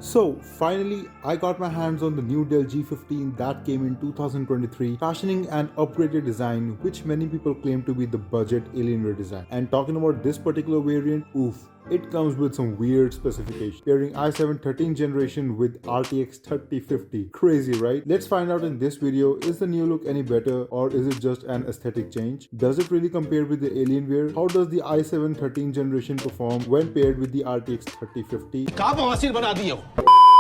So finally, I got my hands on the new Dell G15 that came in 2023, fashioning an upgraded design which many people claim to be the budget Alienware design. And talking about this particular variant, oof. It comes with some weird specifications, pairing i7 13th generation with RTX 3050. Crazy, right? Let's find out in this video, is the new look any better or is it just an aesthetic change? Does it really compare with the Alienware? How does the i7 13th generation perform when paired with the RTX 3050?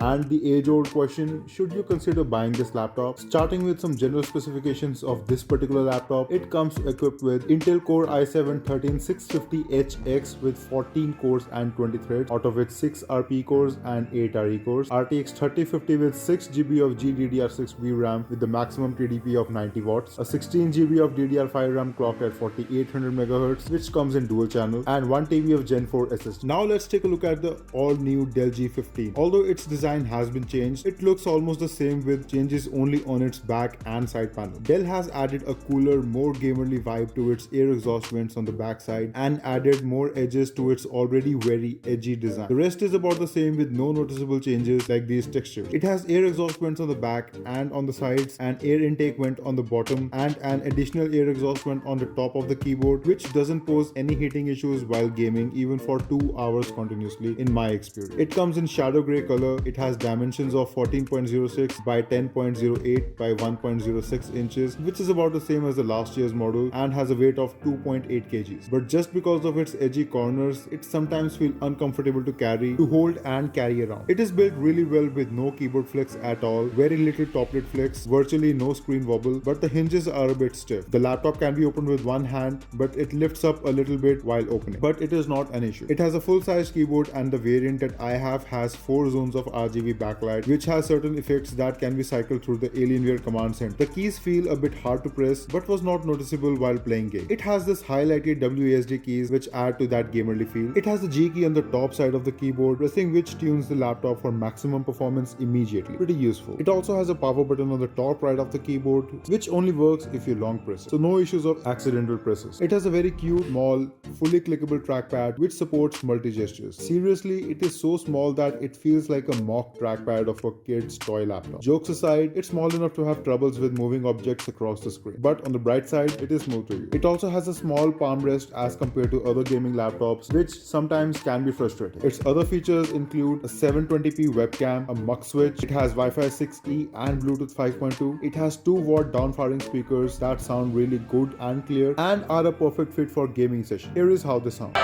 And the age-old question, should you consider buying this laptop? Starting with some general specifications of this particular laptop, it comes equipped with Intel Core i7-13650HX with 14 cores and 20 threads, out of which 6 are P cores and 8 are E cores. RTX 3050 with 6 GB of Gb DDR5 Ram with the maximum TDP of 90 watts, a 16 GB of DDR5 Ram clocked at 4800 MHz, which comes in dual channel, and 1 TB of Gen 4 SSD. Now let's take a look at the all-new Dell G15. Although its design has been changed, it looks almost the same with changes only on its back and side panel. Dell has added a cooler, more gamerly vibe to its air exhaust vents on the back side and added more edges to its already very edgy design. The rest is about the same with no noticeable changes like these textures. It has air exhaust vents on the back and on the sides, an air intake vent on the bottom, and an additional air exhaust vent on the top of the keyboard, which doesn't pose any heating issues while gaming even for 2 hours continuously in my experience. It comes in shadow grey color. It has dimensions of 14.06 by 10.08 by 1.06 inches, which is about the same as the last year's model, and has a weight of 2.8 kgs. But just because of its edgy corners, it sometimes feels uncomfortable to carry, to hold and carry around. It is built really well with no keyboard flex at all, very little top lid flex, virtually no screen wobble, but the hinges are a bit stiff. The laptop can be opened with one hand, but it lifts up a little bit while opening. But it is not an issue. It has a full-size keyboard, and the variant that I have has 4 zones of RGB backlight, which has certain effects that can be cycled through the Alienware command center. The keys feel a bit hard to press, but was not noticeable while playing games. It has this highlighted WASD keys which add to that gamerly feel. It has the G key on the top side of the keyboard, pressing which tunes the laptop for maximum performance immediately. Pretty useful. It also has a power button on the top right of the keyboard, which only works if you long press it. So no issues of accidental presses. It has a very cute, small, fully clickable trackpad which supports multi-gestures. Seriously, it is so small that it feels like a mock trackpad of a kid's toy laptop. Jokes aside, it's small enough to have troubles with moving objects across the screen. But on the bright side, it is smooth to use. It also has a small palm rest as compared to other gaming laptops, which sometimes can be frustrating. Its other features include a 720p webcam, a mux switch, it has Wi-Fi 6E and Bluetooth 5.2, it has 2-watt down-firing speakers that sound really good and clear and are a perfect fit for gaming sessions. Here is how they sound.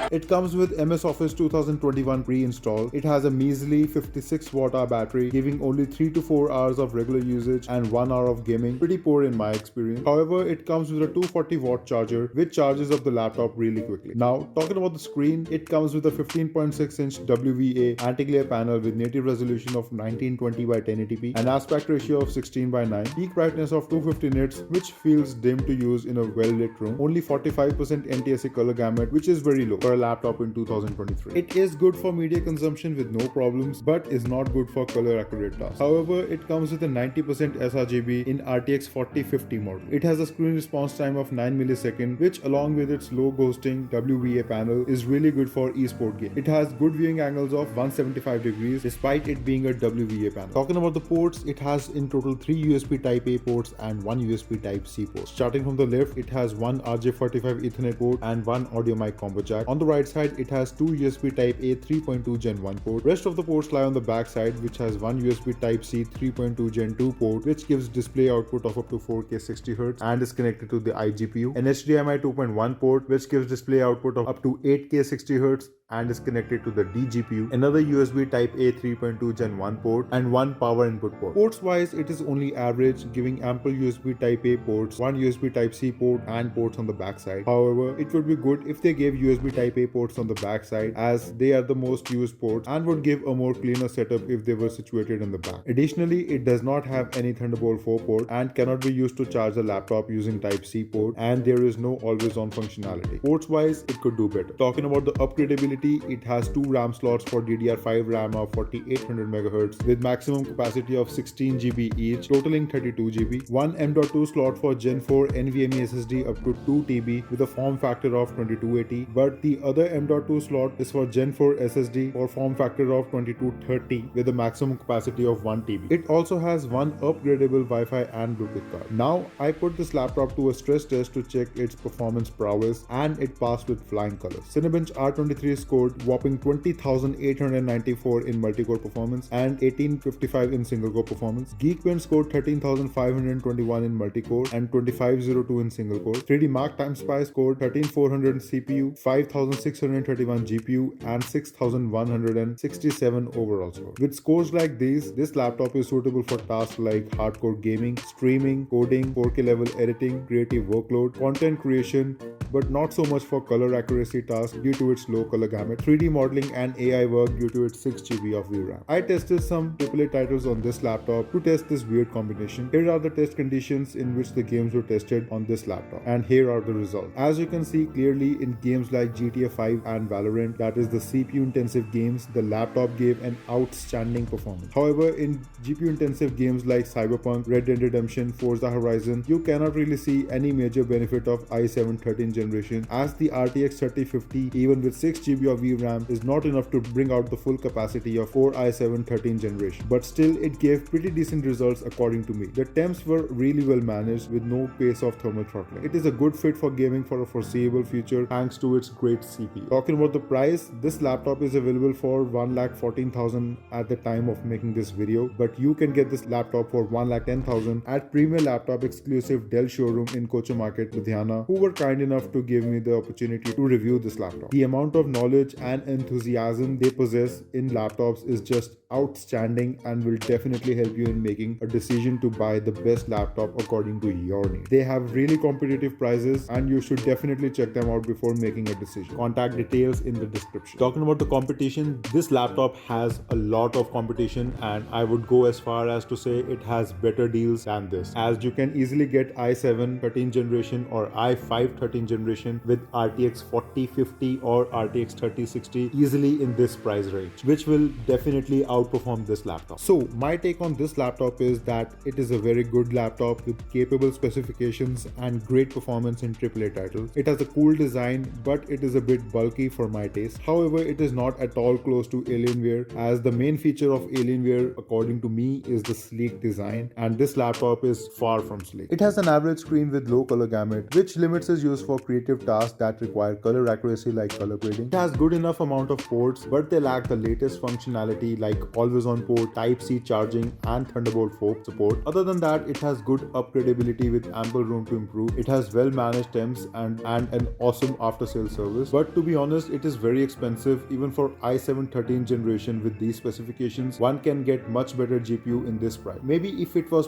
It comes with MS Office 2021 pre-installed. It has a measly 56 watt-hour battery, giving only 3 to 4 hours of regular usage and 1 hour of gaming. Pretty poor in my experience. However, it comes with a 240 watt charger, which charges up the laptop really quickly. Now, talking about the screen, it comes with a 15.6 inch WVA anti-glare panel with native resolution of 1920 by 1080p, an aspect ratio of 16 by 9, peak brightness of 250 nits, which feels dim to use in a well-lit room, only 45% NTSC color gamut, which is very low for a laptop in 2023. It is good for media consumption with no problems, but is not good for color accurate tasks. However, it comes with a 90% sRGB in RTX 4050 model. It has a screen response time of 9 milliseconds, which along with its low ghosting WVA panel is really good for esport games. It has good viewing angles of 175 degrees despite it being a WVA panel. Talking about the ports, it has in total 3 USB Type A ports and 1 USB Type C port. Starting from the left, it has 1 RJ45 Ethernet port and 1 audio mic combo jack. On the right side, it has 2 USB Type A 3.2 Gen 1 port. Rest of the ports lie on the back side, which has 1 USB Type C 3.2 Gen 2 port, which gives display output of up to 4K 60Hz and is connected to the iGPU. An HDMI 2.1 port, which gives display output of up to 8K 60Hz and is connected to the DGPU, another USB Type A 3.2 Gen 1 port, and 1 power input port. Ports wise, it is only average, giving ample USB Type A ports, 1 USB Type C port, and ports on the back side. However, it would be good if they gave USB Type A ports on the back side, as they are the most used ports and would give a more cleaner setup if they were situated in the back. Additionally, it does not have any Thunderbolt 4 port and cannot be used to charge the laptop using Type C port, and there is no always on functionality. Ports wise, it could do better. Talking about the upgradability Suitability, it has 2 RAM slots for DDR5 Ram of 4800 MHz with maximum capacity of 16 GB each, totaling 32 GB. One M.2 slot for Gen 4 NVMe SSD up to 2 TB with a form factor of 2280, but the other M.2 slot is for Gen 4 SSD for form factor of 2230 with a maximum capacity of 1 TB. It also has one upgradable Wi-Fi and Bluetooth card. Now, I put this laptop to a stress test to check its performance prowess, and it passed with flying colors. Cinebench R23 scored whopping 20,894 in multi-core performance and 1855 in single-core performance. Geekbench scored 13,521 in multi-core and 2502 in single-core. 3D Mark Time Spy scored 13,400 in CPU, 5,631 GPU, and 6,167 overall score. With scores like these, this laptop is suitable for tasks like hardcore gaming, streaming, coding, 4K level editing, creative workload, content creation, but not so much for color accuracy tasks due to its low color gamut, 3D modeling and AI work due to its 6 GB of VRAM. I tested some AAA titles on this laptop to test this weird combination. Here are the test conditions in which the games were tested on this laptop, and here are the results. As you can see clearly, in games like GTA 5 and Valorant, that is the CPU intensive games, the laptop gave an outstanding performance. However, in GPU intensive games like Cyberpunk, Red Dead Redemption, Forza Horizon, you cannot really see any major benefit of i7 13th generation, as the RTX 3050 even with 6 GB of VRAM is not enough to bring out the full capacity of Core i7 13th generation, but still it gave pretty decent results according to me. The temps were really well managed with no case of thermal throttling. It is a good fit for gaming for a foreseeable future thanks to its great CPU. Talking about the price, this laptop is available for 1,14,000 at the time of making this video, but you can get this laptop for 1,10,000 at Premier Laptop exclusive Dell showroom in Kocha Market, Ludhiana, who were kind enough to give me the opportunity to review this laptop. The amount of knowledge and enthusiasm they possess in laptops is just outstanding and will definitely help you in making a decision to buy the best laptop according to your needs. They have really competitive prices and you should definitely check them out before making a decision. Contact details in the description. Talking about the competition, this laptop has a lot of competition, and I would go as far as to say it has better deals than this, as you can easily get i7 13th generation or i5 13th generation with RTX 4050 or RTX 3060 easily in this price range, which will definitely outperform this laptop. So my take on this laptop is that it is a very good laptop with capable specifications and great performance in AAA titles. It has a cool design, but it is a bit bulky for my taste. However, it is not at all close to Alienware, as the main feature of Alienware according to me is the sleek design, and this laptop is far from sleek. It has an average screen with low color gamut, which limits its use for creative tasks that require color accuracy like color grading. It has good enough amount of ports, but they lack the latest functionality like always on port, Type-C charging and Thunderbolt 4 support. Other than that, it has good upgradability with ample room to improve. It has well managed temps and an awesome after sales service, but to be honest, it is very expensive. Even for i7 13th generation with these specifications, one can get much better GPU in this price. Maybe if it was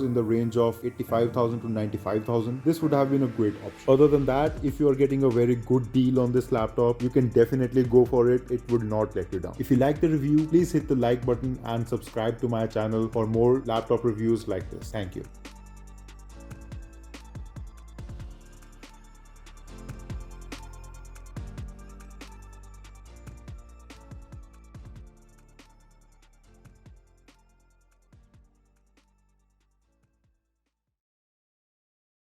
in the range of 85,000 to 95,000, this would have been a great option. Other than that, if you are getting a very good deal on this laptop, you can definitely go for it. It would not let you down. If you like the review, please hit the like button and subscribe to my channel for more laptop reviews like this. Thank you.